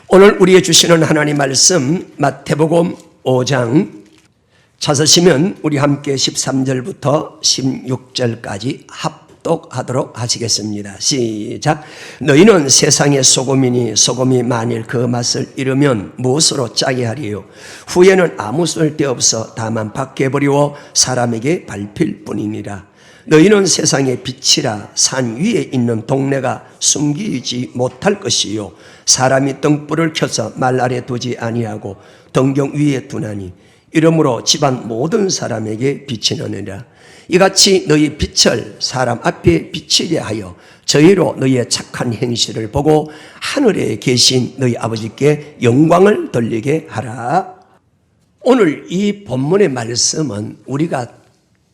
오늘 우리에게 주시는 하나님 말씀 마태복음 5장 찾으시면 우리 함께 13절부터 16절까지 합독하도록 하시겠습니다. 시작. 너희는 세상의 소금이니 소금이 만일 그 맛을 잃으면 무엇으로 짜게 하리요? 후에는 아무 쓸데없어 다만 밖에 버리고 사람에게 밟힐 뿐이니라. 너희는 세상의 빛이라. 산 위에 있는 동네가 숨기지 못할 것이요 사람이 등불을 켜서 말 아래 두지 아니하고 등경 위에 두나니 이러므로 집안 모든 사람에게 비치느니라. 이같이 너희 빛을 사람 앞에 비치게 하여 저희로 너희의 착한 행실을 보고 하늘에 계신 너희 아버지께 영광을 돌리게 하라. 오늘 이 본문의 말씀은 우리가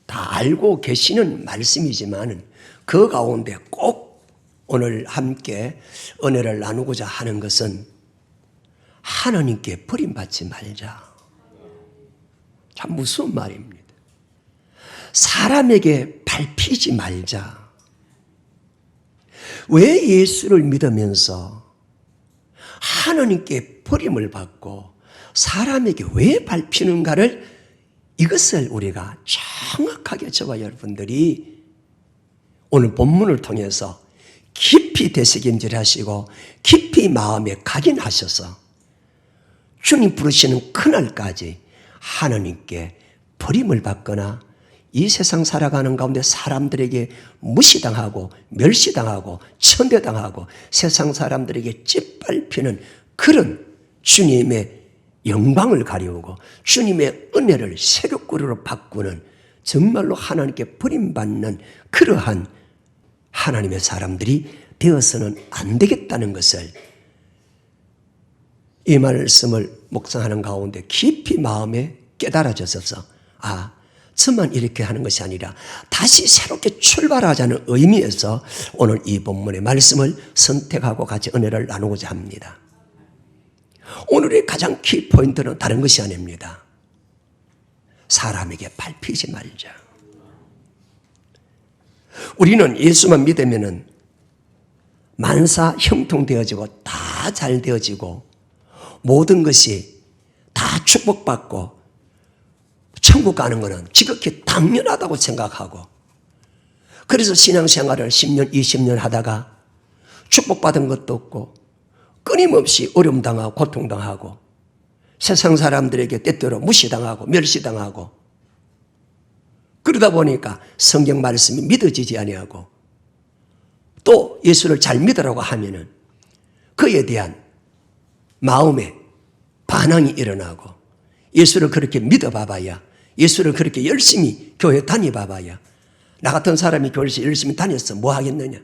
다 알고 계시는 말씀이지만 그 가운데 꼭 오늘 함께 은혜를 나누고자 하는 것은 하나님께 버림받지 말자. 참 무서운 말입니다. 사람에게 밟히지 말자. 왜 예수를 믿으면서 하나님께 버림을 받고 사람에게 왜 밟히는가를 이것을 우리가 정확하게 저와 여러분들이 오늘 본문을 통해서 깊이 되새김질하시고 깊이 마음에 각인하셔서 주님 부르시는 그날까지 하나님께 버림을 받거나 이 세상 살아가는 가운데 사람들에게 무시당하고 멸시당하고 천대당하고 세상 사람들에게 짓밟히는 그런 주님의 영광을 가리우고 주님의 은혜를 세력구리로 바꾸는 정말로 하나님께 버림받는 그러한 하나님의 사람들이 되어서는 안 되겠다는 것을 이 말씀을 묵상하는 가운데 깊이 마음에 깨달아져서 저만 이렇게 하는 것이 아니라 다시 새롭게 출발하자는 의미에서 오늘 이 본문의 말씀을 선택하고 같이 은혜를 나누고자 합니다. 오늘의 가장 키포인트는 다른 것이 아닙니다. 사람에게 밟히지 말자. 우리는 예수만 믿으면 만사 형통되어지고 다 잘 되어지고 모든 것이 다 축복받고 천국 가는 것은 지극히 당연하다고 생각하고 그래서 신앙생활을 10년, 20년 하다가 축복받은 것도 없고 끊임없이 어려움당하고 고통당하고 세상 사람들에게 때때로 무시당하고 멸시당하고 그러다 보니까 성경 말씀이 믿어지지 아니하고 또 예수를 잘 믿으라고 하면은 그에 대한 마음에 반항이 일어나고 예수를 그렇게 믿어봐봐야 예수를 그렇게 열심히 교회 다녀봐봐야 나 같은 사람이 교회를 열심히 다녔어 뭐 하겠느냐.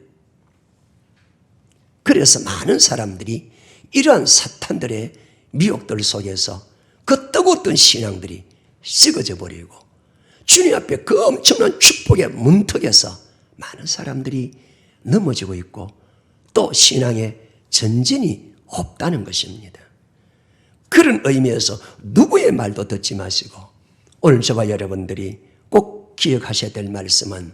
그래서 많은 사람들이 이러한 사탄들의 미혹들 속에서 그 뜨거웠던 신앙들이 썩어져 버리고 주님 앞에 그 엄청난 축복의 문턱에서 많은 사람들이 넘어지고 있고 또 신앙의 전진이 없다는 것입니다. 그런 의미에서 누구의 말도 듣지 마시고 오늘 저와 여러분들이 꼭 기억하셔야 될 말씀은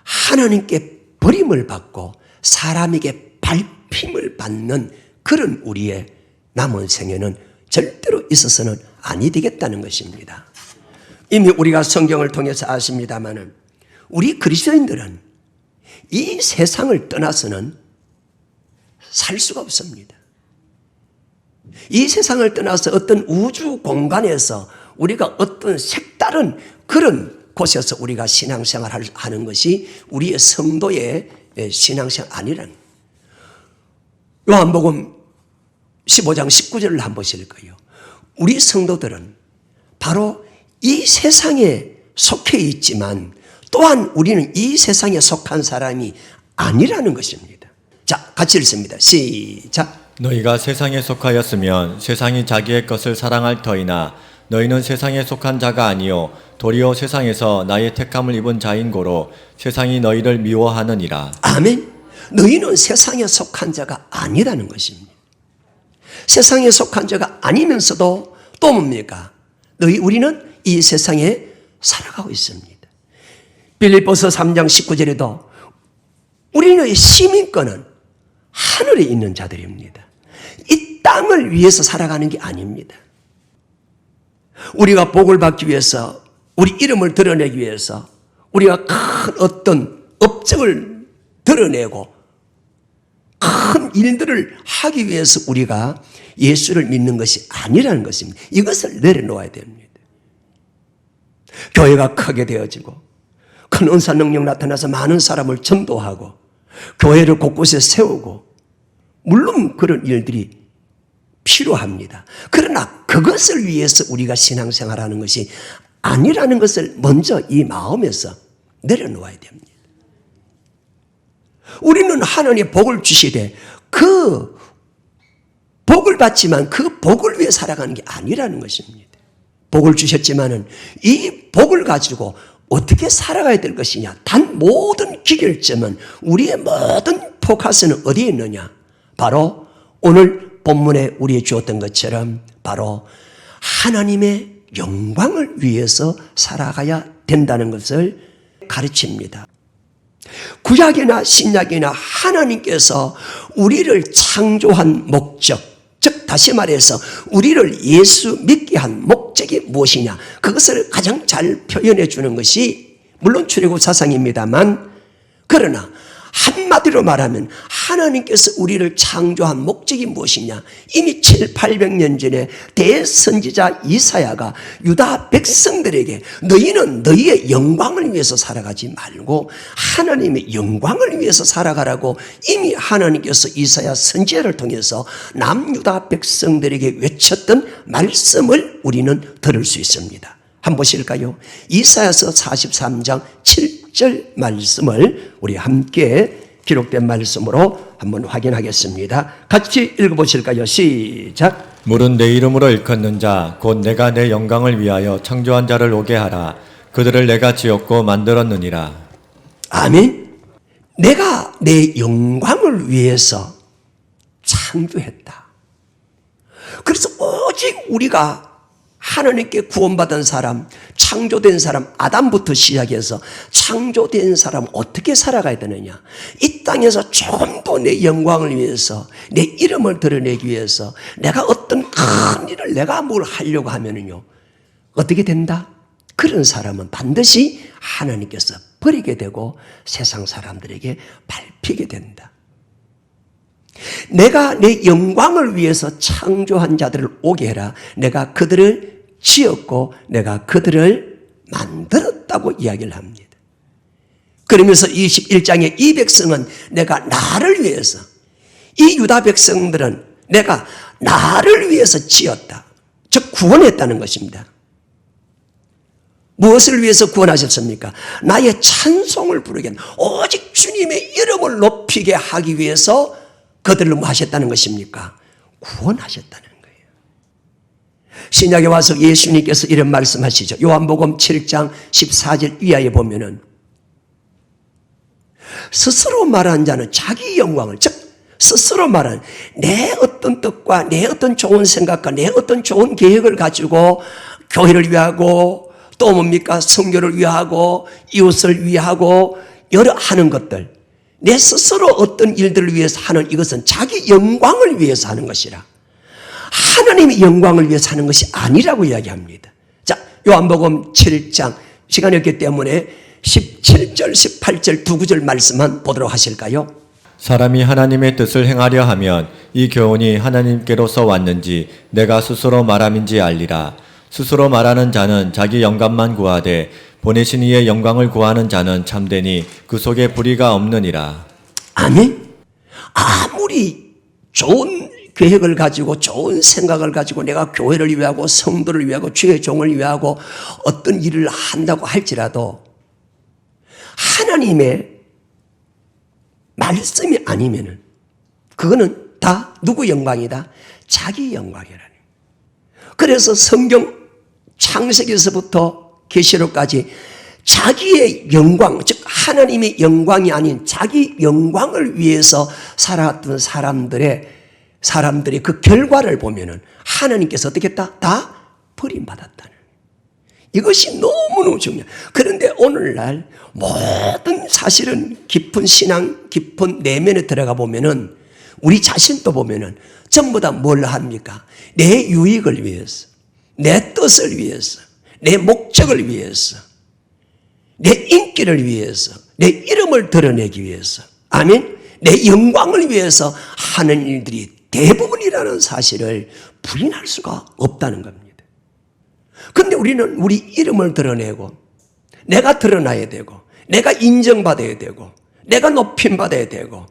하나님께 버림을 받고 사람에게 밟힘을 받는 그런 우리의 남은 생애는 절대로 있어서는 아니 되겠다는 것입니다. 이미 우리가 성경을 통해서 아십니다마는 우리 그리스도인들은 이 세상을 떠나서는 살 수가 없습니다. 이 세상을 떠나서 어떤 우주 공간에서 우리가 어떤 색다른 그런 곳에서 우리가 신앙생활을 하는 것이 우리의 성도의 신앙생활 아니라는 요한복음 15장 19절을 한번 보실 거예요. 우리 성도들은 바로 이 세상에 속해 있지만 또한 우리는 이 세상에 속한 사람이 아니라는 것입니다. 자, 같이 읽습니다. 시작. 너희가 세상에 속하였으면 세상이 자기의 것을 사랑할 터이나 너희는 세상에 속한 자가 아니요 도리어 세상에서 나의 택함을 입은 자인 고로 세상이 너희를 미워하느니라. 아멘. 너희는 세상에 속한 자가 아니라는 것입니다. 세상에 속한 자가 아니면서도 또 뭡니까? 우리는 이 세상에 살아가고 있습니다. 빌립보서 3장 19절에도 우리는 시민권은 하늘에 있는 자들입니다. 이 땅 영광을 위해서 살아가는 게 아닙니다. 우리가 복을 받기 위해서, 우리 이름을 드러내기 위해서, 우리가 큰 어떤 업적을 드러내고 큰 일들을 하기 위해서 우리가 예수를 믿는 것이 아니라는 것입니다. 이것을 내려놓아야 됩니다. 교회가 크게 되어지고 큰 은사 능력 나타나서 많은 사람을 전도하고 교회를 곳곳에 세우고, 물론 그런 일들이 필요합니다. 그러나 그것을 위해서 우리가 신앙생활하는 것이 아니라는 것을 먼저 이 마음에서 내려놓아야 됩니다. 우리는 하나님의 복을 주시되 그 복을 받지만 그 복을 위해 살아가는 게 아니라는 것입니다. 복을 주셨지만은 이 복을 가지고 어떻게 살아가야 될 것이냐, 단 모든 기결점은, 우리의 모든 포커스는 어디에 있느냐, 바로 오늘 본문에 우리에 주었던 것처럼 바로 하나님의 영광을 위해서 살아가야 된다는 것을 가르칩니다. 구약이나 신약이나 하나님께서 우리를 창조한 목적, 즉 다시 말해서 우리를 예수 믿게 한 목적이 무엇이냐, 그것을 가장 잘 표현해 주는 것이 물론 출애굽 사상입니다만, 그러나 한마디로 말하면 하나님께서 우리를 창조한 목적이 무엇이냐, 이미 700~800년 전에 대선지자 이사야가 유다 백성들에게 너희는 너희의 영광을 위해서 살아가지 말고 하나님의 영광을 위해서 살아가라고 이미 하나님께서 이사야 선지자를 통해서 남유다 백성들에게 외쳤던 말씀을 우리는 들을 수 있습니다. 한번 보실까요? 이사야서 43장 7절 말씀을 우리 함께 기록된 말씀으로 한번 확인하겠습니다. 같이 읽어보실까요? 시작. 물은 내 이름으로 일컫는 자 곧 내가 내 영광을 위하여 창조한 자를 오게 하라. 그들을 내가 지었고 만들었느니라. 아멘. 내가 내 영광을 위해서 창조했다. 그래서 오직 우리가 하나님께 구원받은 사람, 창조된 사람, 아담부터 시작해서 창조된 사람 어떻게 살아가야 되느냐, 이 땅에서 좀 더 내 영광을 위해서, 내 이름을 드러내기 위해서 내가 어떤 큰 일을 내가 뭘 하려고 하면은요, 어떻게 된다? 그런 사람은 반드시 하나님께서 버리게 되고 세상 사람들에게 밟히게 된다. 내가 내 영광을 위해서 창조한 자들을 오게 해라. 내가 그들을 지었고 내가 그들을 만들었다고 이야기를 합니다. 그러면서 21장에 이 백성은 내가 나를 위해서, 이 유다 백성들은 내가 나를 위해서 지었다. 즉 구원했다는 것입니다. 무엇을 위해서 구원하셨습니까? 나의 찬송을 부르게, 오직 주님의 이름을 높이게 하기 위해서 그들을 뭐 하셨다는 것입니까? 구원하셨다는 거예요. 신약에 와서 예수님께서 이런 말씀하시죠. 요한복음 7장 14절 이하에 보면은 스스로 말한 자는 자기 영광을, 즉 스스로 말한 내 어떤 뜻과 내 어떤 좋은 생각과 내 어떤 좋은 계획을 가지고 교회를 위하고 또 뭡니까? 성교를 위하고 이웃을 위하고 여러 하는 것들, 내 스스로 어떤 일들을 위해서 하는 이것은 자기 영광을 위해서 하는 것이라, 하나님의 영광을 위해서 하는 것이 아니라고 이야기합니다. 자, 요한복음 7장, 시간이 없기 때문에 17절, 18절 두 구절 말씀만 보도록 하실까요? 사람이 하나님의 뜻을 행하려 하면 이 교훈이 하나님께로서 왔는지 내가 스스로 말함인지 알리라. 스스로 말하는 자는 자기 영감만 구하되 보내신 이의 영광을 구하는 자는 참되니 그 속에 불의가 없느니라. 아멘. 아무리 좋은 계획을 가지고 좋은 생각을 가지고 내가 교회를 위하고 성도를 위하고 주의 종을 위하고 어떤 일을 한다고 할지라도 하나님의 말씀이 아니면은 그거는 다 누구 영광이다? 자기 영광이라니. 그래서 성경 창세기에서부터 계시록까지 자기의 영광, 즉 하나님의 영광이 아닌 자기 영광을 위해서 살아왔던 사람들의 그 결과를 보면은 하나님께서 어떻게 했다? 다 버림받았다는. 이것이 너무너무 중요해요. 그런데 오늘날 모든 사실은 깊은 신앙, 깊은 내면에 들어가 보면은 우리 자신도 보면은 전부 다 뭘 합니까? 내 유익을 위해서, 내 뜻을 위해서, 내 목적을 위해서, 내 인기를 위해서, 내 이름을 드러내기 위해서, 아멘, 내 영광을 위해서 하는 일들이 대부분이라는 사실을 부인할 수가 없다는 겁니다. 그런데 우리는 우리 이름을 드러내고 내가 드러나야 되고 내가 인정받아야 되고 내가 높임받아야 되고,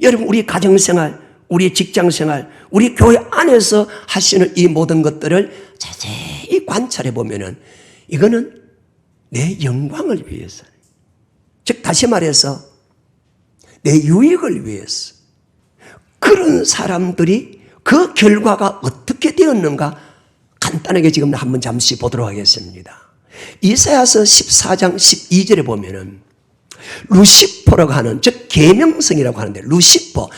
여러분 우리 가정생활, 우리 직장생활, 우리 교회 안에서 하시는 이 모든 것들을 자세히 관찰해 보면은 이거는 내 영광을 위해서, 즉 다시 말해서 내 유익을 위해서, 그런 사람들이 그 결과가 어떻게 되었는가 간단하게 지금 한번 잠시 보도록 하겠습니다. 이사야서 14장 12절에 보면은 루시퍼라고 하는, 즉 계명성이라고 하는데, 루시퍼,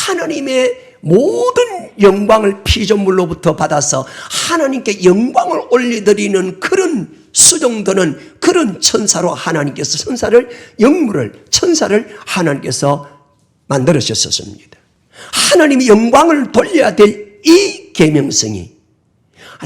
하나님의 모든 영광을 피조물로부터 받아서 하나님께 영광을 올려드리는 그런 수종드는 그런 천사로 하나님께서 천사를, 영물을, 천사를 하나님께서 만들으셨었습니다. 하나님이 영광을 돌려야 될 이 계명성이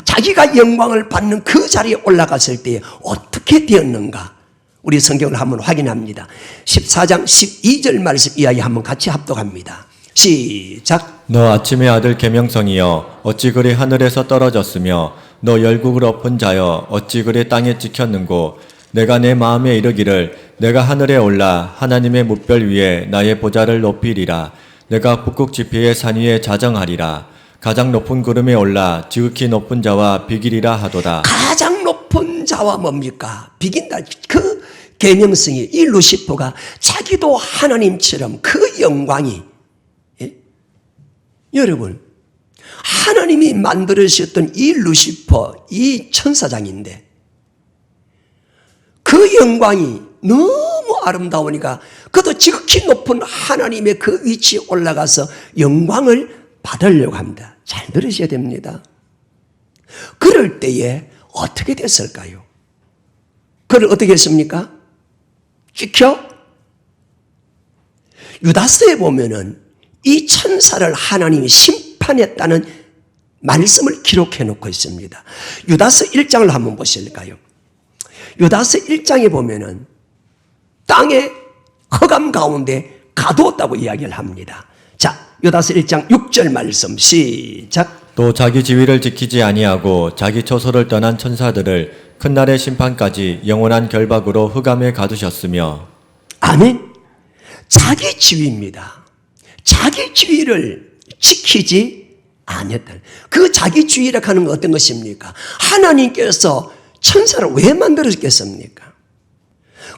자기가 영광을 받는 그 자리에 올라갔을 때 어떻게 되었는가, 우리 성경을 한번 확인합니다. 14장 12절 말씀 이야기 한번 같이 합독합니다. 시작. 너 아침의 아들 계명성이여 어찌 그리 하늘에서 떨어졌으며 너 열국을 엎은 자여 어찌 그리 땅에 찍혔는고, 내가 내 마음에 이르기를 내가 하늘에 올라 하나님의 뭇별 위에 나의 보좌를 높이리라. 내가 북극 지폐의 산 위에 자정하리라. 가장 높은 구름에 올라 지극히 높은 자와 비기리라 하도다. 가장 높은 자와 뭡니까? 비긴다. 그 계명성이, 이 루시퍼가 자기도 하나님처럼 그 영광이, 예? 여러분 하나님이 만들으셨던 이 루시퍼, 이 천사장인데 그 영광이 너무 아름다우니까 그도 지극히 높은 하나님의 그 위치에 올라가서 영광을 받으려고 합니다. 잘 들으셔야 됩니다. 그럴 때에 어떻게 됐을까요? 그를 어떻게 했습니까? 찍혀? 유다서에 보면은 이 천사를 하나님이 심판했다는 말씀을 기록해 놓고 있습니다. 유다서 1장을 한번 보실까요? 유다서 1장에 보면은 땅의 흑암 가운데 가두었다고 이야기를 합니다. 자, 유다서 1장 6절 말씀 시작. 또 자기 지위를 지키지 아니하고 자기 처소를 떠난 천사들을 큰 날의 심판까지 영원한 결박으로 흑암에 가두셨으며. 아멘. 자기 지위입니다. 자기 지위를 지키지 아니었다. 그 자기 지위라고 하는 건 어떤 것입니까? 하나님께서 천사를 왜 만들었겠습니까?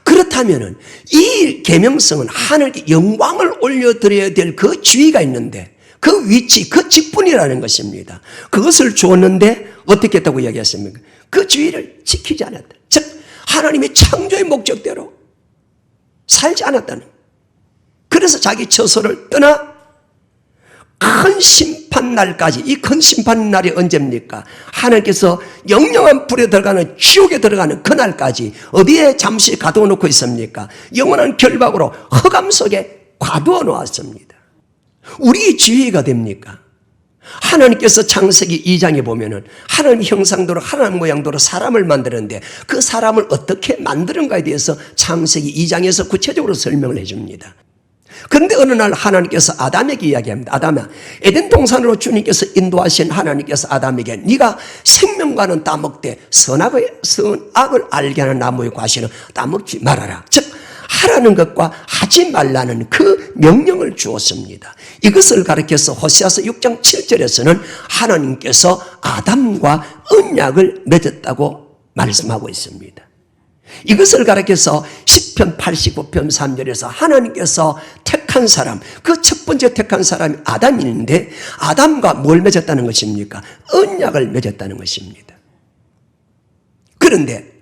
그렇다면은 이 계명성은 하나님께 영광을 올려드려야 될 그 지위가 있는데, 그 위치, 그 직분이라는 것입니다. 그것을 주었는데 어떻게 했다고 이야기했습니까? 그 지위를 지키지 않았다. 즉 하나님의 창조의 목적대로 살지 않았다는. 그래서 자기 처소를 떠나 큰 심판날까지, 이 큰 심판날이 언제입니까? 하나님께서 영영한 불에 들어가는 지옥에 들어가는 그날까지 어디에 잠시 가두어 놓고 있습니까? 영원한 결박으로 흑암 속에 가두어 놓았습니다. 우리 지위가 됩니까? 하나님께서 창세기 2장에 보면은 하나님 형상대로 하나님 모양대로 사람을 만드는데 그 사람을 어떻게 만드는가에 대해서 창세기 2장에서 구체적으로 설명을 해줍니다. 그런데 어느 날 하나님께서 아담에게 이야기합니다. 아담아, 에덴 동산으로 주님께서 인도하신 하나님께서 아담에게 네가 생명과는 따먹되 선악을 알게 하는 나무의 과실은 따먹지 말아라. 즉 하라는 것과 하지 말라는 그 명령을 주었습니다. 이것을 가리켜서 호세아서 6장 7절에서는 하나님께서 아담과 언약을 맺었다고 말씀하고 있습니다. 이것을 가리켜서 시편 89편 3절에서 하나님께서 택한 사람, 그 첫 번째 택한 사람이 아담인데 아담과 뭘 맺었다는 것입니까? 언약을 맺었다는 것입니다. 그런데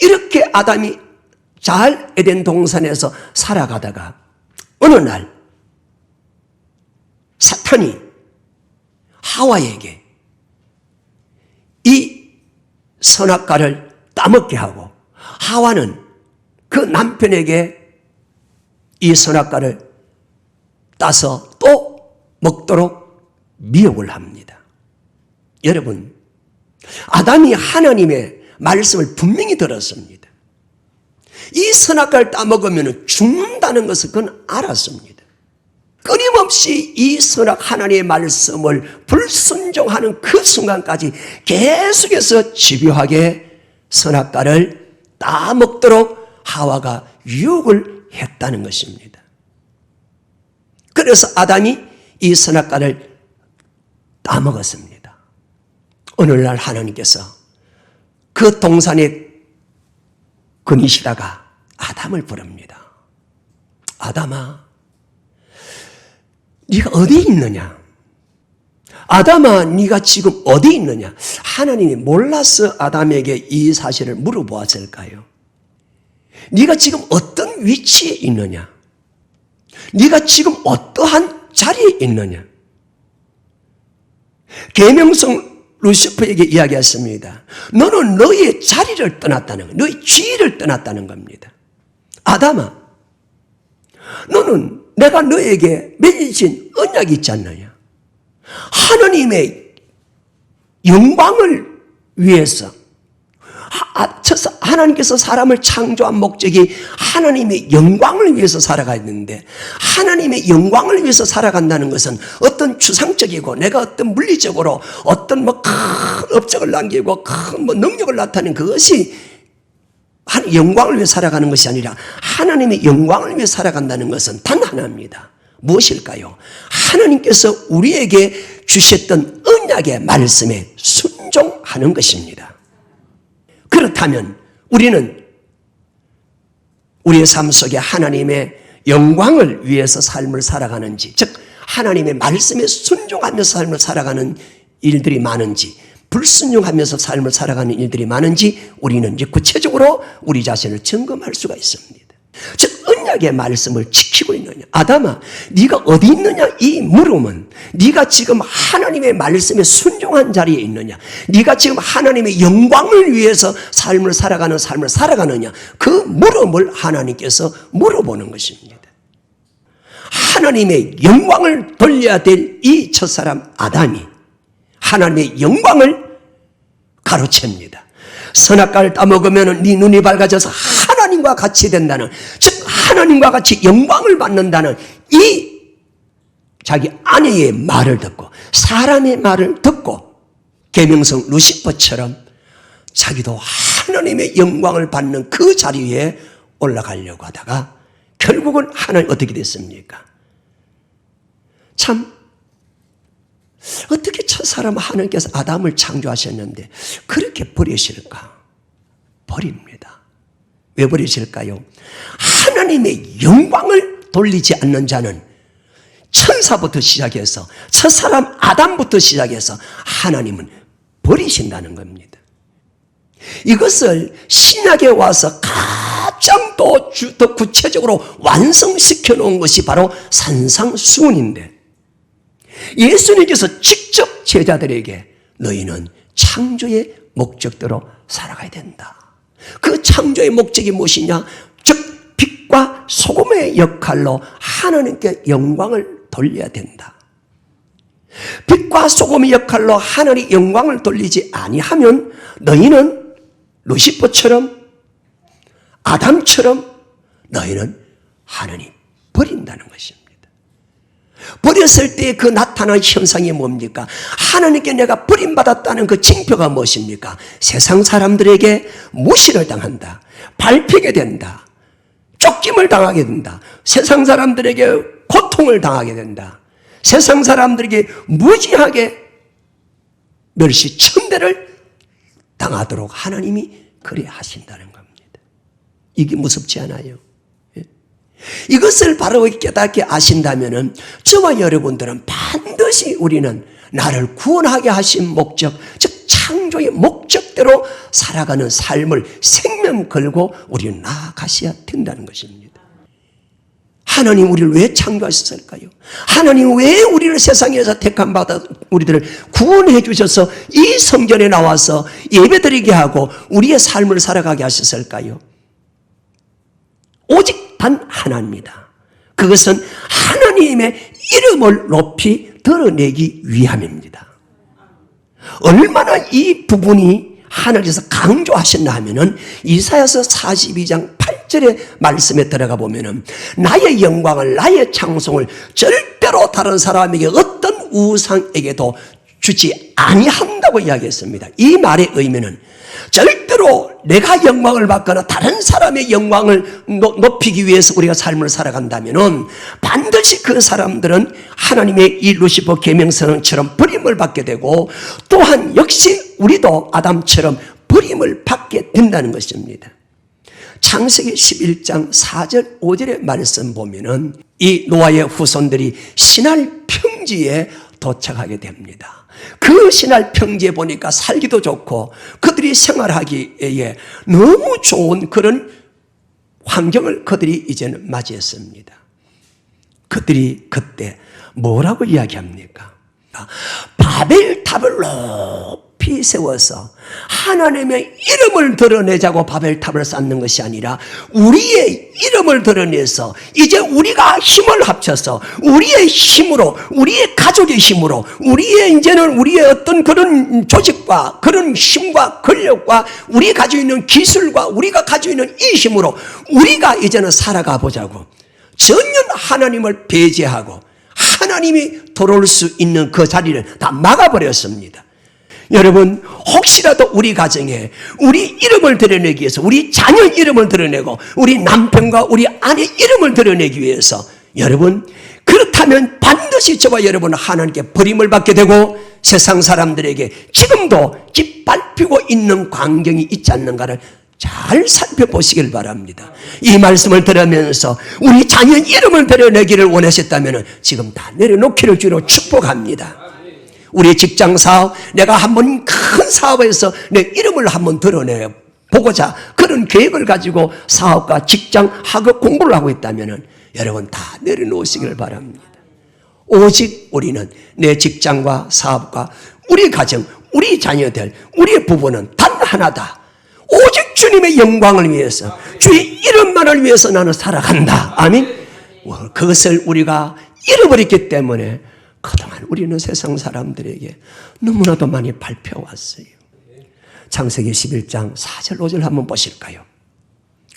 이렇게 아담이 잘 에덴 동산에서 살아가다가 어느 날 사탄이 하와에게 이 선악과를 따먹게 하고 하와는 그 남편에게 이 선악과를 따서 또 먹도록 미혹을 합니다. 여러분, 아담이 하나님의 말씀을 분명히 들었습니다. 이 선악과를 따먹으면 죽는다는 것을 그는 알았습니다. 끊임없이 이 선악 하나님의 말씀을 불순종하는 그 순간까지 계속해서 집요하게 선악과를 따먹도록 하와가 유혹을 했다는 것입니다. 그래서 아담이 이 선악과를 따먹었습니다. 오늘날 하나님께서 그 동산에 거니시다가 아담을 부릅니다. 아담아, 네가 어디 있느냐? 아담아, 네가 지금 어디 있느냐? 하나님이 몰라서 아담에게 이 사실을 물어보았을까요? 네가 지금 어떤 위치에 있느냐? 네가 지금 어떠한 자리에 있느냐? 계명성 루시퍼에게 이야기했습니다. 너는 너의 자리를 떠났다는 것, 너의 지위를 떠났다는 겁니다. 아담아, 너는 내가 너에게 맺으신 언약이 있지 않느냐? 하나님의 영광을 위해서, 하나님께서 사람을 창조한 목적이 하나님의 영광을 위해서 살아가야 되는데, 하나님의 영광을 위해서 살아간다는 것은 어떤 추상적이고 내가 어떤 물리적으로 어떤 큰 업적을 남기고 큰 능력을 나타내는 그것이 영광을 위해 살아가는 것이 아니라 하나님의 영광을 위해 살아간다는 것은 단 하나입니다. 무엇일까요? 하나님께서 우리에게 주셨던 언약의 말씀에 순종하는 것입니다. 그렇다면 우리는 우리의 삶 속에 하나님의 영광을 위해서 삶을 살아가는지, 즉 하나님의 말씀에 순종하면서 삶을 살아가는 일들이 많은지, 불순종하면서 삶을 살아가는 일들이 많은지 우리는 이제 구체적으로 우리 자신을 점검할 수가 있습니다. 즉 언약의 말씀을 지키고 있느냐? 아담아, 네가 어디 있느냐? 이 물음은 네가 지금 하나님의 말씀에 순종한 자리에 있느냐? 네가 지금 하나님의 영광을 위해서 삶을 살아가느냐? 그 물음을 하나님께서 물어보는 것입니다. 하나님의 영광을 돌려야 될 이 첫사람 아담이 하나님의 영광을 가로챕니다. 선악과를 따먹으면 네 눈이 밝아져서 하나님과 같이 된다는, 즉 하나님과 같이 영광을 받는다는 이 자기 아내의 말을 듣고, 사람의 말을 듣고 계명성 루시퍼처럼 자기도 하나님의 영광을 받는 그 자리에 올라가려고 하다가 결국은 하나님 어떻게 됐습니까? 참 어떻게 첫사람 하나님께서 아담을 창조하셨는데 그렇게 버리실까? 버립니다. 왜 버리실까요? 하나님의 영광을 돌리지 않는 자는 천사부터 시작해서 첫사람 아담부터 시작해서 하나님은 버리신다는 겁니다. 이것을 신약에 와서 가장 더 구체적으로 완성시켜 놓은 것이 바로 산상수훈인데, 예수님께서 직접 제자들에게 너희는 창조의 목적대로 살아가야 된다. 그 창조의 목적이 무엇이냐? 즉 빛과 소금의 역할로 하나님께 영광을 돌려야 된다. 빛과 소금의 역할로 하나님의 영광을 돌리지 아니하면 너희는 루시퍼처럼 아담처럼 너희는 하나님 버린다는 것입니다. 버렸을 때 그 나타난 현상이 뭡니까? 하나님께 내가 버림받았다는 그 징표가 무엇입니까? 세상 사람들에게 무시를 당한다. 밟히게 된다. 쫓김을 당하게 된다. 세상 사람들에게 고통을 당하게 된다. 세상 사람들에게 무지하게 멸시 천대를 당하도록 하나님이 그래 하신다는 겁니다. 이게 무섭지 않아요? 이것을 바로 깨닫게 아신다면 저와 여러분들은 반드시 우리는 나를 구원하게 하신 목적, 즉 창조의 목적대로 살아가는 삶을 생명 걸고 우리는 나아가셔야 된다는 것입니다. 하나님 우리를 왜 창조하셨을까요? 하나님 왜 우리를 세상에서 택함 받아 우리들을 구원해 주셔서 이 성전에 나와서 예배드리게 하고 우리의 삶을 살아가게 하셨을까요? 오직 단 하나입니다. 그것은 하나님의 이름을 높이 드러내기 위함입니다. 얼마나 이 부분이 하나님께서 강조하셨나 하면은 이사야서 42장 8절의 말씀에 들어가 보면은 나의 영광을 나의 찬송을 절대로 다른 사람에게 어떤 우상에게도 주지 아니한다고 이야기했습니다. 이 말의 의미는 절대로 내가 영광을 받거나 다른 사람의 영광을 높이기 위해서 우리가 삶을 살아간다면은 반드시 그 사람들은 하나님의 이 루시퍼 계명성처럼 버림을 받게 되고, 또한 역시 우리도 아담처럼 버림을 받게 된다는 것입니다. 창세기 11장 4절 5절의 말씀 보면은 이 노아의 후손들이 시날 평지에 도착하게 됩니다. 그 시날 평지에 보니까 살기도 좋고 그들이 생활하기에 너무 좋은 그런 환경을 그들이 이제는 맞이했습니다. 그들이 그때 뭐라고 이야기합니까? 바벨탑을 높이 세워서 하나님의 이름을 드러내자고 바벨탑을 쌓는 것이 아니라 우리의 이름을 드러내서 이제 우리가 힘을 합쳐서 우리의 힘으로, 우리의 가족의 힘으로, 우리의 이제는 우리의 어떤 그런 조직과 그런 힘과 권력과 우리가 가지고 있는 기술과 우리가 가지고 있는 이 힘으로 우리가 이제는 살아가 보자고 전혀 하나님을 배제하고 하나님이 들어올 수 있는 그 자리를 다 막아버렸습니다. 여러분, 혹시라도 우리 가정에 우리 이름을 드러내기 위해서, 우리 자녀 이름을 드러내고 우리 남편과 우리 아내 이름을 드러내기 위해서, 여러분 그렇다면 반드시 저와 여러분은 하나님께 버림을 받게 되고 세상 사람들에게 지금도 짓밟히고 있는 광경이 있지 않는가를 잘 살펴보시길 바랍니다. 이 말씀을 들으면서 우리 자녀 이름을 드러내기를 원하셨다면 지금 다 내려놓기를 주로 축복합니다. 우리 직장 사업, 내가 한번 큰 사업에서 내 이름을 한번 드러내 보고자 그런 계획을 가지고 사업과 직장, 학업 공부를 하고 있다면 여러분 다 내려놓으시길 바랍니다. 오직 우리는 내 직장과 사업과 우리 가정, 우리 자녀들, 우리의 부부는 단 하나다. 오직 주님의 영광을 위해서, 주의 이름만을 위해서 나는 살아간다. 아멘. 그것을 우리가 잃어버렸기 때문에 그동안 우리는 세상 사람들에게 너무나도 많이 밟혀왔어요. 창세기 11장 4절 5절 한번 보실까요?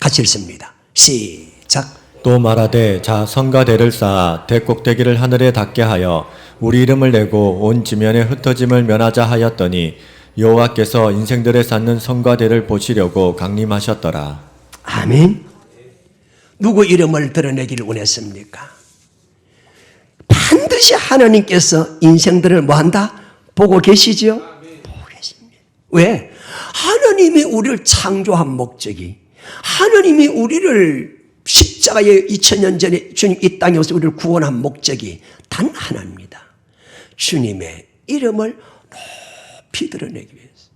같이 읽습니다. 시작. 또 말하되 자 성가대를 쌓아 대꼭대기를 하늘에 닿게 하여 우리 이름을 내고 온 지면에 흩어짐을 면하자 하였더니 여호와께서 인생들에 쌓는 성가대를 보시려고 강림하셨더라. 아멘. 누구 이름을 드러내기를 원했습니까? 반드시 하나님께서 인생들을 뭐한다? 보고 계시죠? 보고 계십니다. 왜? 하나님이 우리를 창조한 목적이, 하나님이 우리를 십자가에 2000년 전에 주님 이 땅에 오셔서 우리를 구원한 목적이 단 하나입니다. 주님의 이름을 높이 드러내기 위해서.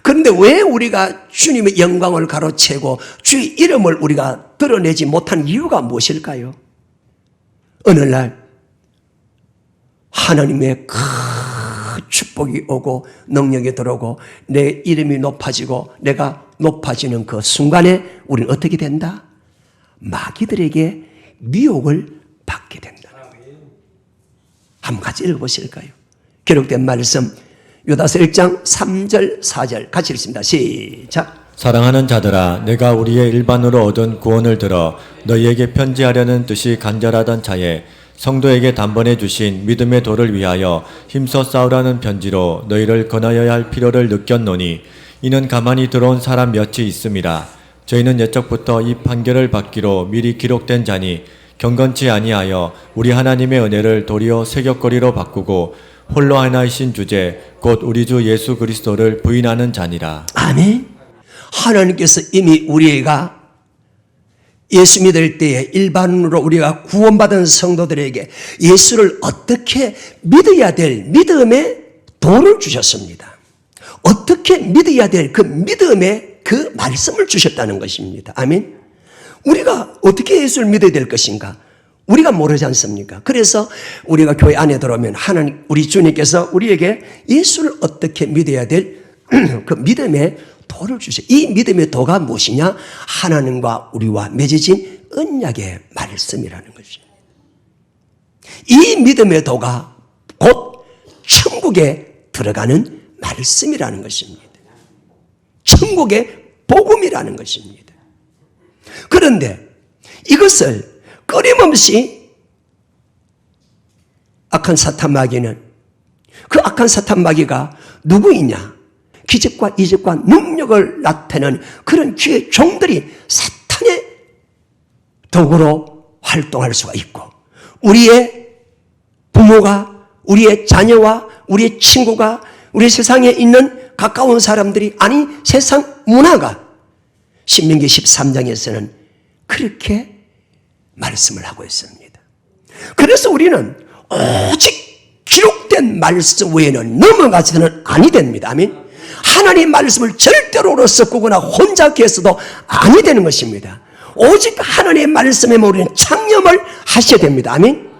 그런데 왜 우리가 주님의 영광을 가로채고 주의 이름을 우리가 드러내지 못한 이유가 무엇일까요? 어느 날 하나님의 큰 축복이 오고 능력이 들어오고 내 이름이 높아지고 내가 높아지는 그 순간에 우리는 어떻게 된다? 마귀들에게 미혹을 받게 된다. 한번 같이 읽어보실까요? 기록된 말씀 유다서 1장 3절 4절 같이 읽습니다. 시작. 사랑하는 자들아 내가 우리의 일반으로 얻은 구원을 들어 너희에게 편지하려는 뜻이 간절하던 차에 성도에게 단번에 주신 믿음의 도를 위하여 힘써 싸우라는 편지로 너희를 권하여야 할 필요를 느꼈노니 이는 가만히 들어온 사람 몇이 있음이라. 저희는 옛적부터 이 판결을 받기로 미리 기록된 자니 경건치 아니하여 우리 하나님의 은혜를 도리어 세격거리로 바꾸고 홀로 하나이신 주제 곧 우리 주 예수 그리스도를 부인하는 자니라. 아멘. 하나님께서 이미 우리가 예수 믿을 때에 일반으로 우리가 구원받은 성도들에게 예수를 어떻게 믿어야 될 믿음의 도를 주셨습니다. 어떻게 믿어야 될 그 믿음의 그 말씀을 주셨다는 것입니다. 아멘. 우리가 어떻게 예수를 믿어야 될 것인가? 우리가 모르지 않습니까? 그래서 우리가 교회 안에 들어오면 하나님, 우리 주님께서 우리에게 예수를 어떻게 믿어야 될 그 믿음의 도를 주셔. 이 믿음의 도가 무엇이냐? 하나님과 우리와 맺어진 언약의 말씀이라는 것입니다. 이 믿음의 도가 곧 천국에 들어가는 말씀이라는 것입니다. 천국의 복음이라는 것입니다. 그런데 이것을 끊임없이 악한 사탄 마귀는, 그 악한 사탄 마귀가 누구이냐? 기적과 이적과 능력을 나타내는 그런 주의 종들이 사탄의 도구로 활동할 수가 있고, 우리의 부모가, 우리의 자녀와 우리의 친구가, 우리 세상에 있는 가까운 사람들이, 아니 세상 문화가 신명기 13장에서는 그렇게 말씀을 하고 있습니다. 그래서 우리는 오직 기록된 말씀 외에는 넘어가서는 아니 됩니다. 아멘. 하나님의 말씀을 절대로 섞거나 혼잡게 해서도 아니 되는 것입니다. 오직 하나님의 말씀에 우리는 창념을 하셔야 됩니다. 아멘.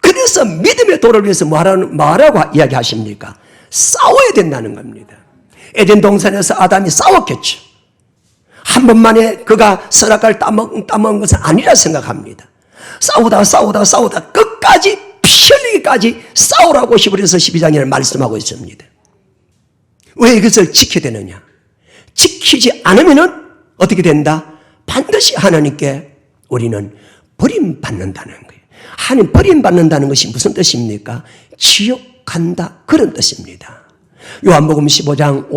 그래서 믿음의 도를 위해서 뭐라고 이야기하십니까? 싸워야 된다는 겁니다. 에덴 동산에서 아담이 싸웠겠죠. 한 번만에 그가 선악과를 따먹은 것은 아니라 생각합니다. 싸우다 끝까지 피 흘리기까지 싸우라고 히브리서 12장에는 말씀하고 있습니다. 왜 이것을 지켜야 되느냐? 지키지 않으면 어떻게 된다? 반드시 하나님께 우리는 버림받는다는 거예요. 하나님 버림받는다는 것이 무슨 뜻입니까? 지옥 간다, 그런 뜻입니다. 요한복음 15장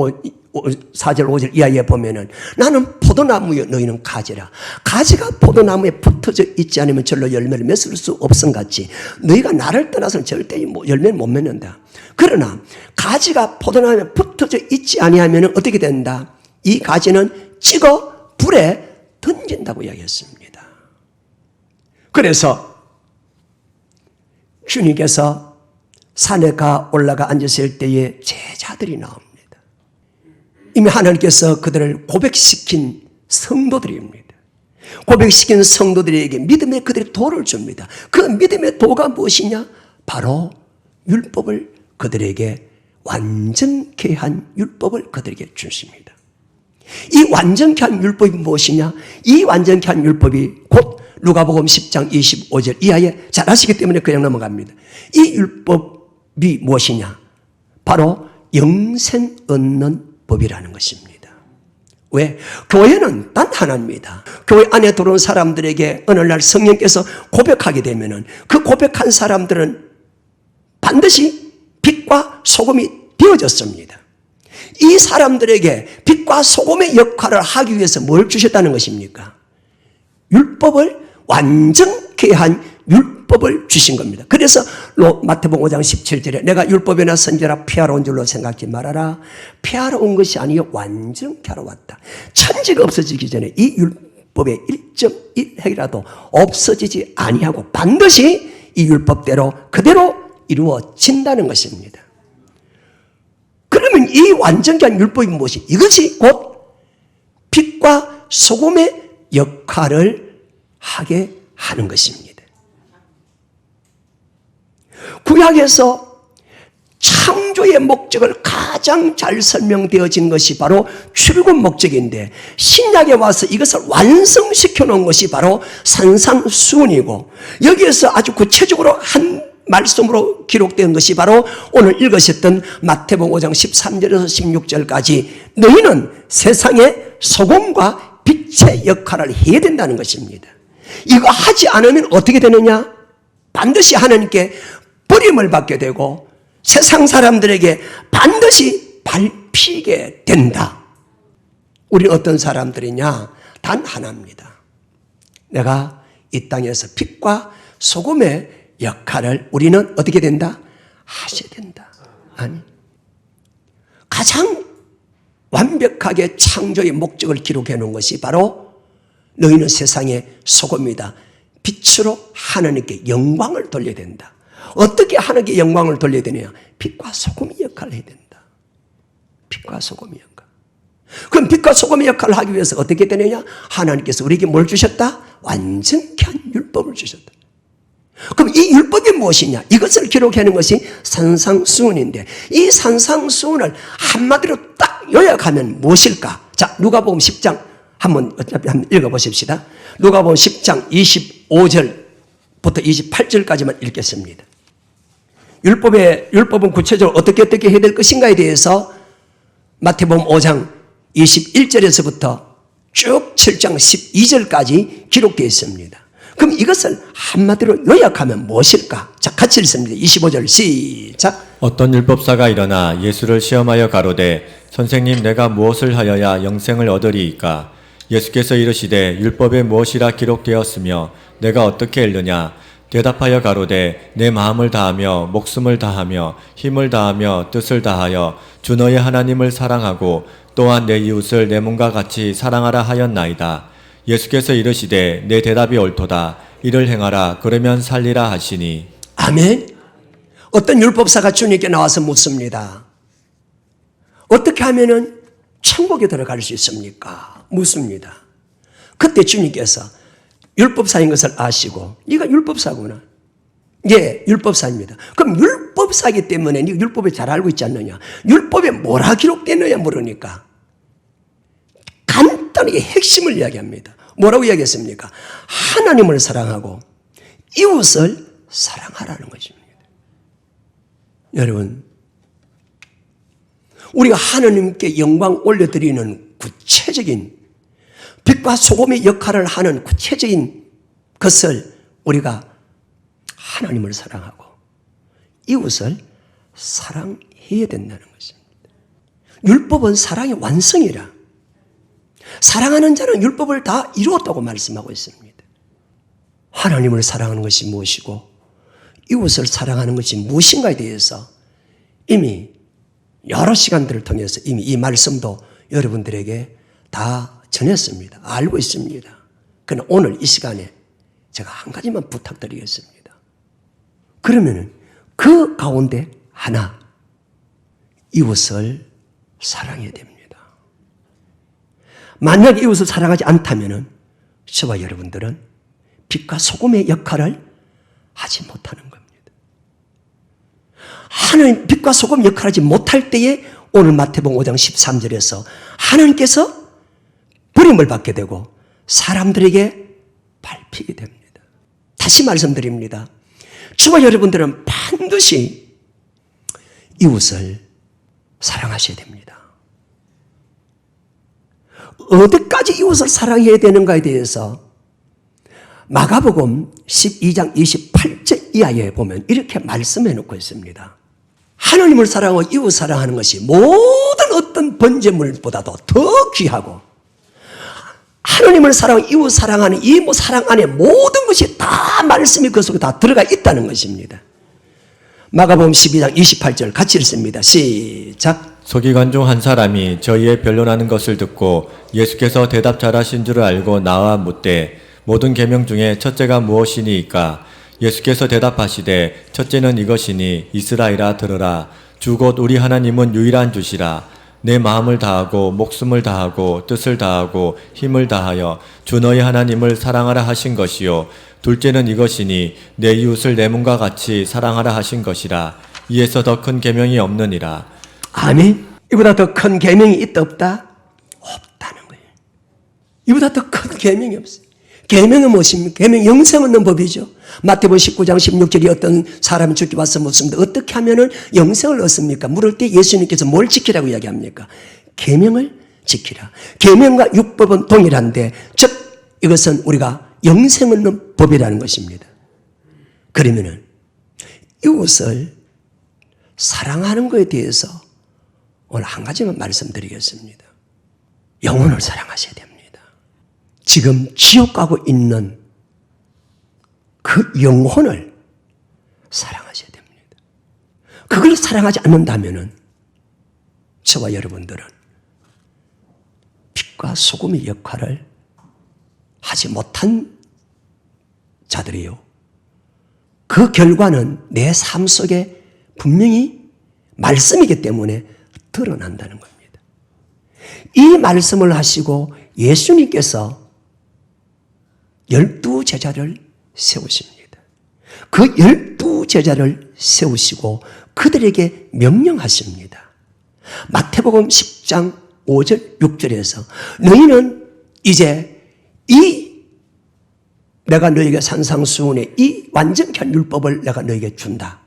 4절 5절 이하에 보면은 나는 포도나무여 너희는 가지라. 가지가 포도나무에 붙어져 있지 않으면 절로 열매를 맺을 수 없음같이 너희가 나를 떠나서는 절대 열매를 못 맺는다. 그러나 가지가 포도나무에 붙어져 있지 아니하면 어떻게 된다? 이 가지는 찍어 불에 던진다고 이야기했습니다. 그래서 주님께서 산에 올라가 앉으실 때에 제자들이 나옵니다. 이미 하나님께서 그들을 고백시킨 성도들입니다. 고백시킨 성도들에게 믿음의 그들의 도를 줍니다. 그 믿음의 도가 무엇이냐? 바로 율법을 그들에게 완전케 한 율법을 그들에게 주십니다. 이 완전케 한 율법이 무엇이냐? 이 완전케 한 율법이 곧 누가복음 10장 25절 이하에 잘 아시기 때문에 그냥 넘어갑니다. 이 율법이 무엇이냐? 바로 영생 얻는 법이라는 것입니다. 왜? 교회는 단 하나입니다. 교회 안에 들어온 사람들에게 어느 날 성령께서 고백하게 되면은 그 고백한 사람들은 반드시 빛과 소금이 되어졌습니다. 이 사람들에게 빛과 소금의 역할을 하기 위해서 뭘 주셨다는 것입니까? 율법을 완전케 한 율법을 주신 겁니다. 그래서 마태복음 5장 17절에 내가 율법이나 선지자라 피하러 온 줄로 생각지 말아라. 피하러 온 것이 아니요 완전케 하러 왔다. 천지가 없어지기 전에 이 율법의 1.1핵이라도 없어지지 아니하고 반드시 이 율법대로 그대로 이루어진다는 것입니다. 그러면 이 완전케 한 율법이 무엇이? 이것이 곧 빛과 소금의 역할을 하게 하는 것입니다. 구약에서 창조의 목적을 가장 잘 설명되어진 것이 바로 출애굽 목적인데 신약에 와서 이것을 완성시켜 놓은 것이 바로 산상수훈이고 여기에서 아주 구체적으로 한 말씀으로 기록된 것이 바로 오늘 읽으셨던 마태복음 5장 13절에서 16절까지 너희는 세상의 소금과 빛의 역할을 해야 된다는 것입니다. 이거 하지 않으면 어떻게 되느냐? 반드시 하나님께 버림을 받게 되고 세상 사람들에게 반드시 밟히게 된다. 우리는 어떤 사람들이냐? 단 하나입니다. 내가 이 땅에서 빛과 소금의 역할을 우리는 어떻게 된다? 하셔야 된다. 아니, 가장 완벽하게 창조의 목적을 기록해 놓은 것이 바로 너희는 세상의 소금이다. 빛으로 하나님께 영광을 돌려야 된다. 어떻게 하나님께 영광을 돌려야 되냐? 빛과 소금의 역할을 해야 된다. 빛과 소금의 역할. 그럼 빛과 소금의 역할을 하기 위해서 어떻게 되느냐? 하나님께서 우리에게 뭘 주셨다? 완전케 한 율법을 주셨다. 그럼 이 율법이 무엇이냐? 이것을 기록하는 것이 산상수훈인데 이 산상수훈을 한마디로 딱 요약하면 무엇일까? 자, 누가복음 10장 한번 읽어보십시다. 누가복음 10장 25절부터 28절까지만 읽겠습니다. 율법은 구체적으로 어떻게 해야 될 것인가에 대해서 마태복음 5장 21절에서부터 쭉 7장 12절까지 기록되어 있습니다. 그럼 이것을 한마디로 요약하면 무엇일까? 자, 같이 읽습니다. 25절 시작. 어떤 율법사가 일어나 예수를 시험하여 가로되 선생님 내가 무엇을 하여야 영생을 얻으리이까? 예수께서 이르시되 율법에 무엇이라 기록되었으며 내가 어떻게 읽느냐? 대답하여 가로되 내 마음을 다하며 목숨을 다하며 힘을 다하며 뜻을 다하여 주 너의 하나님을 사랑하고 또한 내 이웃을 내 몸과 같이 사랑하라 하였나이다. 예수께서 이르시되 내 대답이 옳도다. 이를 행하라. 그러면 살리라 하시니. 아멘. 어떤 율법사가 주님께 나와서 묻습니다. 어떻게 하면은 천국에 들어갈 수 있습니까? 묻습니다. 그때 주님께서 율법사인 것을 아시고 네가 율법사구나. 예, 율법사입니다. 그럼 율법사이기 때문에 네가 율법을 잘 알고 있지 않느냐? 율법에 뭐라 기록되느냐 물으니까 간단하게 핵심을 이야기합니다. 뭐라고 이야기했습니까? 하나님을 사랑하고 이웃을 사랑하라는 것입니다. 여러분, 우리가 하나님께 영광 올려드리는 구체적인 빛과 소금의 역할을 하는 구체적인 것을 우리가 하나님을 사랑하고 이웃을 사랑해야 된다는 것입니다. 율법은 사랑의 완성이라. 사랑하는 자는 율법을 다 이루었다고 말씀하고 있습니다. 하나님을 사랑하는 것이 무엇이고 이웃을 사랑하는 것이 무엇인가에 대해서 이미 여러 시간들을 통해서 이미 이 말씀도 여러분들에게 다 전했습니다. 알고 있습니다. 그러나 오늘 이 시간에 제가 한 가지만 부탁드리겠습니다. 그러면은 그 가운데 하나, 이웃을 사랑해야 됩니다. 만약 이웃을 사랑하지 않다면은 저와 여러분들은 빛과 소금의 역할을 하지 못하는 겁니다. 하나님 빛과 소금 역할을 하지 못할 때에 오늘 마태복음 5장 13절에서 하나님께서 버림을 받게 되고 사람들에게 밟히게 됩니다. 다시 말씀드립니다. 저와 여러분들은 반드시 이웃을 사랑하셔야 됩니다. 어디까지 이웃을 사랑해야 되는가에 대해서 마가복음 12장 28절 이하에 보면 이렇게 말씀해 놓고 있습니다. 하나님을 사랑하고 이웃 사랑하는 것이 모든 어떤 번제물보다도 더 귀하고 하나님을 사랑하고 이웃 사랑하는 이 사랑 안에 모든 것이 다 말씀이 그 속에 다 들어가 있다는 것입니다. 마가복음 12장 28절 같이 읽습니다. 시작. 서기관 중 한 사람이 저희의 변론하는 것을 듣고 예수께서 대답 잘하신 줄을 알고 나와 묻되 모든 계명 중에 첫째가 무엇이니이까? 예수께서 대답하시되 첫째는 이것이니 이스라엘아 들으라. 주 곧 우리 하나님은 유일한 주시라. 내 마음을 다하고 목숨을 다하고 뜻을 다하고 힘을 다하여 주 너희 하나님을 사랑하라 하신 것이요. 둘째는 이것이니 내 이웃을 내 몸과 같이 사랑하라 하신 것이라. 이에서 더 큰 계명이 없느니라. 아멘. 이보다 더 큰 계명이 있다 없다? 없다는 거예요. 이보다 더 큰 계명이 없어요. 계명은 무엇입니까? 계명 영생 얻는 법이죠. 마태복음 19장 16절이 어떤 사람이 죽게 와서 묻습니다. 어떻게 하면은 영생을 얻습니까? 물을 때 예수님께서 뭘 지키라고 이야기합니까? 계명을 지키라. 계명과 율법은 동일한데 즉 이것은 우리가 영생 얻는 법이라는 것입니다. 그러면은 이웃을 사랑하는 것에 대해서 오늘 한 가지만 말씀드리겠습니다. 영혼을 사랑하셔야 됩니다. 지금 지옥 가고 있는 그 영혼을 사랑하셔야 됩니다. 그걸 사랑하지 않는다면은 저와 여러분들은 빛과 소금의 역할을 하지 못한 자들이요. 그 결과는 내 삶 속에 분명히 말씀이기 때문에 드러난다는 겁니다. 이 말씀을 하시고 예수님께서 12제자를 세우십니다. 그 12제자를 세우시고 그들에게 명령하십니다. 마태복음 10장 5절 6절에서 너희는 이제 내가 너희에게 산상수훈의 이 완전한 율법을 내가 너희에게 준다.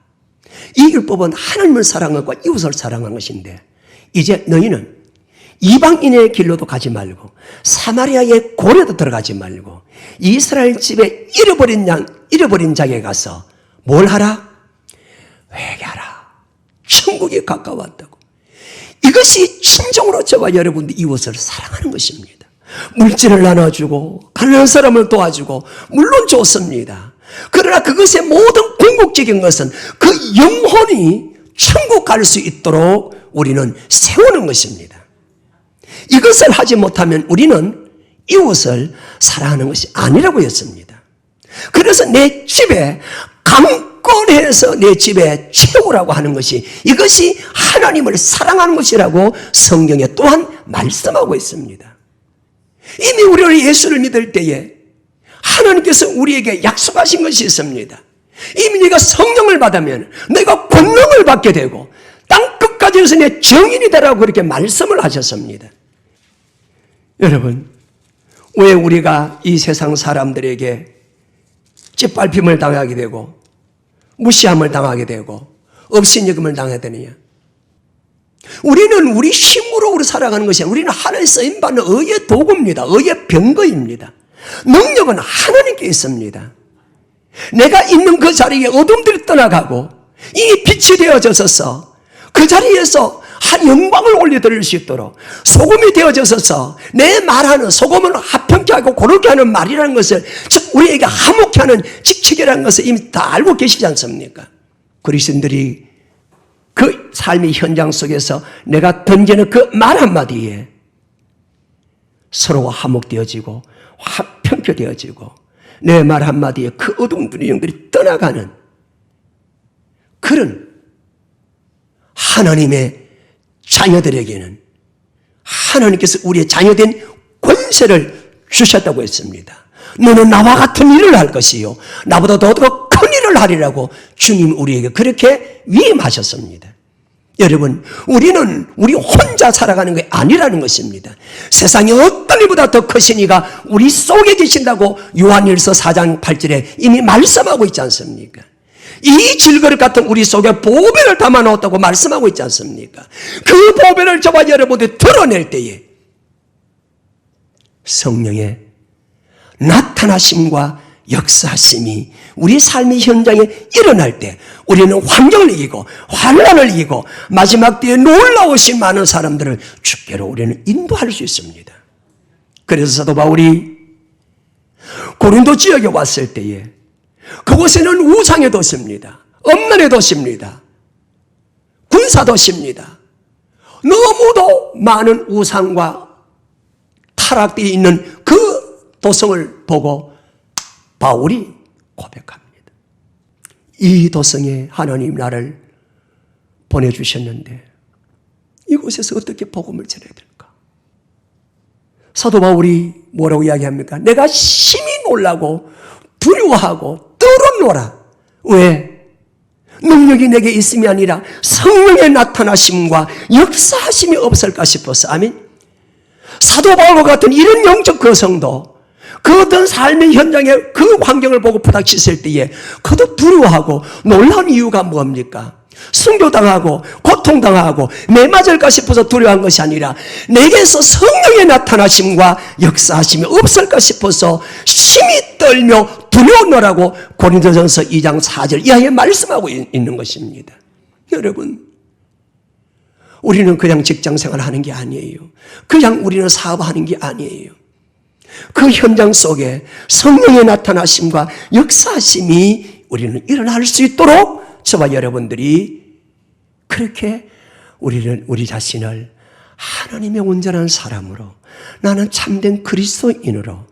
이 율법은 하나님을 사랑하고 이웃을 사랑하는 것인데 이제 너희는 이방인의 길로도 가지 말고 사마리아의 고래도 들어가지 말고 이스라엘 집에 잃어버린 자에게 가서 뭘 하라? 회개하라. 천국이 가까웠다고. 이것이 진정으로 저와 여러분들 이웃을 사랑하는 것입니다. 물질을 나눠주고 가난한 사람을 도와주고 물론 좋습니다. 그러나 그것의 모든 궁극적인 것은 그 영혼이 천국 갈 수 있도록 우리는 세우는 것입니다. 이것을 하지 못하면 우리는 이웃을 사랑하는 것이 아니라고 했습니다. 그래서 내 집에 강권해서 내 집에 채우라고 하는 것이 이것이 하나님을 사랑하는 것이라고 성경에 또한 말씀하고 있습니다. 이미 우리는 예수를 믿을 때에 하나님께서 우리에게 약속하신 것이 있습니다. 이미 네가 성령을 받으면 내가 권능을 받게 되고 땅 끝까지에서 내 증인이 되라고 그렇게 말씀을 하셨습니다. 여러분, 왜 우리가 이 세상 사람들에게 짓밟힘을 당하게 되고 무시함을 당하게 되고 업신여김을 당해야 되느냐? 우리는 우리 힘으로 우리 살아가는 것이 아니라 우리는 하나님 쓰임받는 의의 도구입니다. 의의 병거입니다. 능력은 하나님께 있습니다. 내가 있는 그 자리에 어둠들이 떠나가고 이 빛이 되어져서 그 자리에서 한 영광을 올려드릴 수 있도록 소금이 되어져서 내 말하는 소금은 합평케 하고 고르게 하는 말이라는 것을 즉 우리에게 화목케 하는 직책이라는 것을 이미 다 알고 계시지 않습니까? 그리스도인들이 그 삶의 현장 속에서 내가 던지는 그 말 한마디에 서로가 화목되어지고 화평케 되어지고 내 말 한마디에 그 어둠들의 영들이 떠나가는 그런 하나님의 자녀들에게는 하나님께서 우리의 자녀된 권세를 주셨다고 했습니다. 너는 나와 같은 일을 할 것이요 나보다 더 큰 일을 하리라고 주님 우리에게 그렇게 위임하셨습니다. 여러분, 우리는 우리 혼자 살아가는 게 아니라는 것입니다. 세상에 어떤 이보다 더 크신 이가 우리 속에 계신다고 요한일서 4장 8절에 이미 말씀하고 있지 않습니까? 이 질그릇 같은 우리 속에 보배를 담아 놓았다고 말씀하고 있지 않습니까? 그 보배를 저와 여러분들이 드러낼 때에 성령의 나타나심과 역사하심이 우리 삶의 현장에 일어날 때 우리는 환경을 이기고 환난을 이기고 마지막 때에 놀라우신 많은 사람들을 주께로 우리는 인도할 수 있습니다. 그래서 사도 바울이 고린도 지역에 왔을 때에 그곳에는 우상의 도시입니다. 엄난의 도시입니다. 군사 도시입니다. 너무도 많은 우상과 타락들이 있는 그 도성을 보고 바울이 고백합니다. 이 도성에 하나님 나를 보내주셨는데 이곳에서 어떻게 복음을 전해야 될까? 사도 바울이 뭐라고 이야기합니까? 내가 심히 놀라고 두려워하고 떨어노라. 왜? 능력이 내게 있음이 아니라 성령의 나타나심과 역사하심이 없을까 싶어서. 아멘. 사도 바울과 같은 이런 영적 거성도 그 어떤 삶의 현장에 그 환경을 보고 부닥쳤을 때에 그도 두려워하고 놀라운 이유가 뭡니까? 순교당하고 고통당하고 매 맞을까 싶어서 두려워한 것이 아니라 내게서 성령의 나타나심과 역사하심이 없을까 싶어서 심히 떨며 두려워노라고 고린도전서 2장 4절 이하에 말씀하고 있는 것입니다. 여러분, 우리는 그냥 직장생활 하는 게 아니에요. 그냥 우리는 사업하는 게 아니에요. 그 현장 속에 성령의 나타나심과 역사심이 우리는 일어날 수 있도록 저와 여러분들이 그렇게 우리 자신을 하나님의 온전한 사람으로, 나는 참된 그리스도인으로,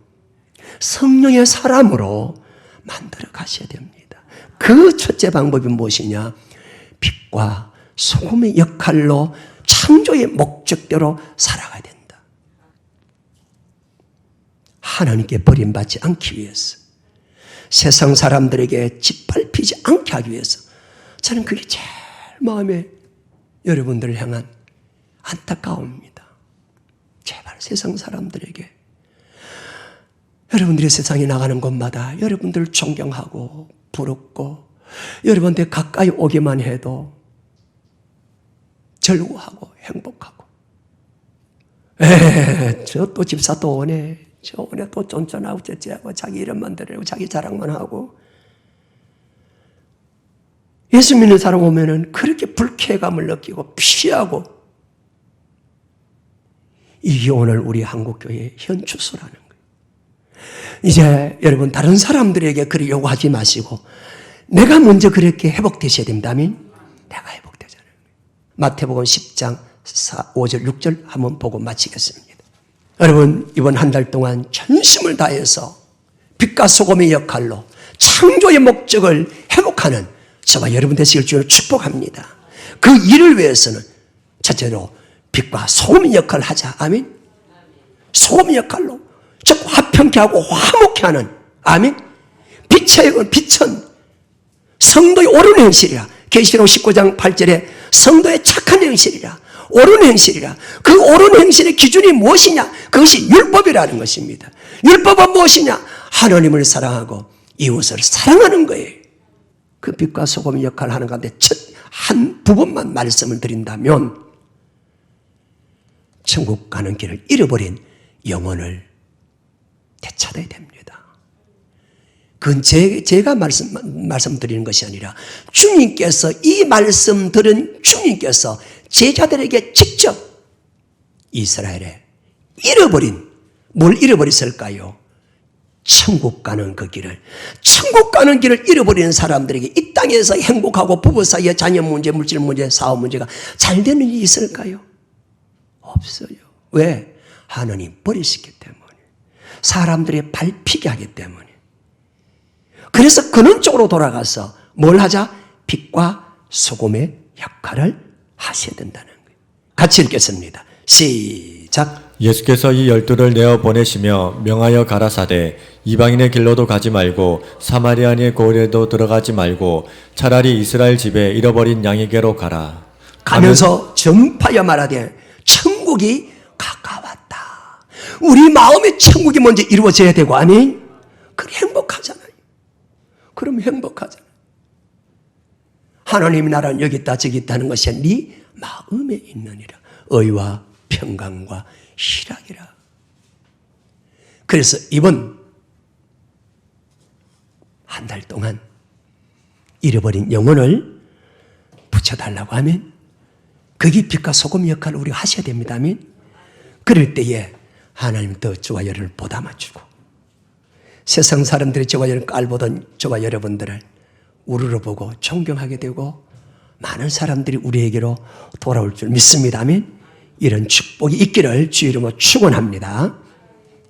성령의 사람으로 만들어 가셔야 됩니다. 그 첫째 방법이 무엇이냐? 빛과 소금의 역할로 창조의 목적대로 살아가야 된다. 하나님께 버림받지 않기 위해서, 세상 사람들에게 짓밟히지 않게 하기 위해서, 저는 그게 제일 마음에 여러분들을 향한 안타까움입니다. 제발 세상 사람들에게, 여러분들이 세상에 나가는 곳마다 여러분들을 존경하고 부럽고 여러분들 가까이 오기만 해도 즐거워하고 행복하고, 저 또 집사 또 오네, 저 오네 또 쫀쫀하고 째째하고 자기 이름만 들으고 자기 자랑만 하고. 예수 믿는 사람 오면은 그렇게 불쾌감을 느끼고 피하고. 이게 오늘 우리 한국교회의 현추수라는 거예요. 이제 여러분 다른 사람들에게 그리 요구하지 마시고 내가 먼저 그렇게 회복되셔야 된다면 내가 회복되잖아요. 마태복음 10장 5절 6절 한번 보고 마치겠습니다. 여러분 이번 한 달 동안 전심을 다해서 빛과 소금의 역할로 창조의 목적을 회복하는 저와 여러분 되시길 주로 축복합니다. 그 일을 위해서는 첫째로 빛과 소금의 역할을 하자. 아멘. 소금의 역할로 즉 화평케 하고 화목케 하는, 아멘. 빛은 성도의 옳은 행실이라. 계시록 19장 8절에 성도의 착한 행실이라, 옳은 행실이라. 그 옳은 행실의 기준이 무엇이냐? 그것이 율법이라는 것입니다. 율법은 무엇이냐? 하나님을 사랑하고 이웃을 사랑하는 거예요. 그 빛과 소금의 역할을 하는 가운데 첫 한 부분만 말씀을 드린다면 천국 가는 길을 잃어버린 영혼을 되찾아야 됩니다. 그건 제가 말씀드리는 것이 아니라 주님께서, 이 말씀 들은 주님께서 제자들에게 직접 이스라엘에 뭘 잃어버렸을까요? 천국 가는 그 길을. 천국 가는 길을 잃어버리는 사람들에게 이 땅에서 행복하고 부부 사이에 자녀 문제, 물질 문제, 사업 문제가 잘 되는 일이 있을까요? 없어요. 왜? 하나님 버리시기 때문에. 사람들이 밟히게 하기 때문에. 그래서 근원적으로 돌아가서 뭘 하자? 빛과 소금의 역할을 하셔야 된다는 거예요. 같이 읽겠습니다. 시작. 예수께서 이 12를 내어 보내시며 명하여 가라사대 이방인의 길로도 가지 말고 사마리아인의 고을에도 들어가지 말고 차라리 이스라엘 집에 잃어버린 양에게로 가라. 가면서 전파하여 말하되 천국이 가까웠다. 우리 마음에 천국이 먼저 이루어져야 되고, 아멘. 그럼 행복하잖아요. 그럼 행복하잖아요. 하나님의 나라는 여기 있다 저기 있다는 것이 네 마음에 있느니라. 의와 평강과 희락이라. 그래서 이번 한 달 동안 잃어버린 영혼을 붙여달라고 하면 그게 빛과 소금 역할을 우리가 하셔야 됩니다. 아멘. 그럴 때에 하나님 더 저와 여러분을 보담아주고, 세상 사람들이 저와 여러분 깔보던 저와 여러분들을 우러러보고 존경하게 되고 많은 사람들이 우리에게로 돌아올 줄 믿습니다. 아멘. 이런 축복이 있기를 주 이름으로 축원합니다.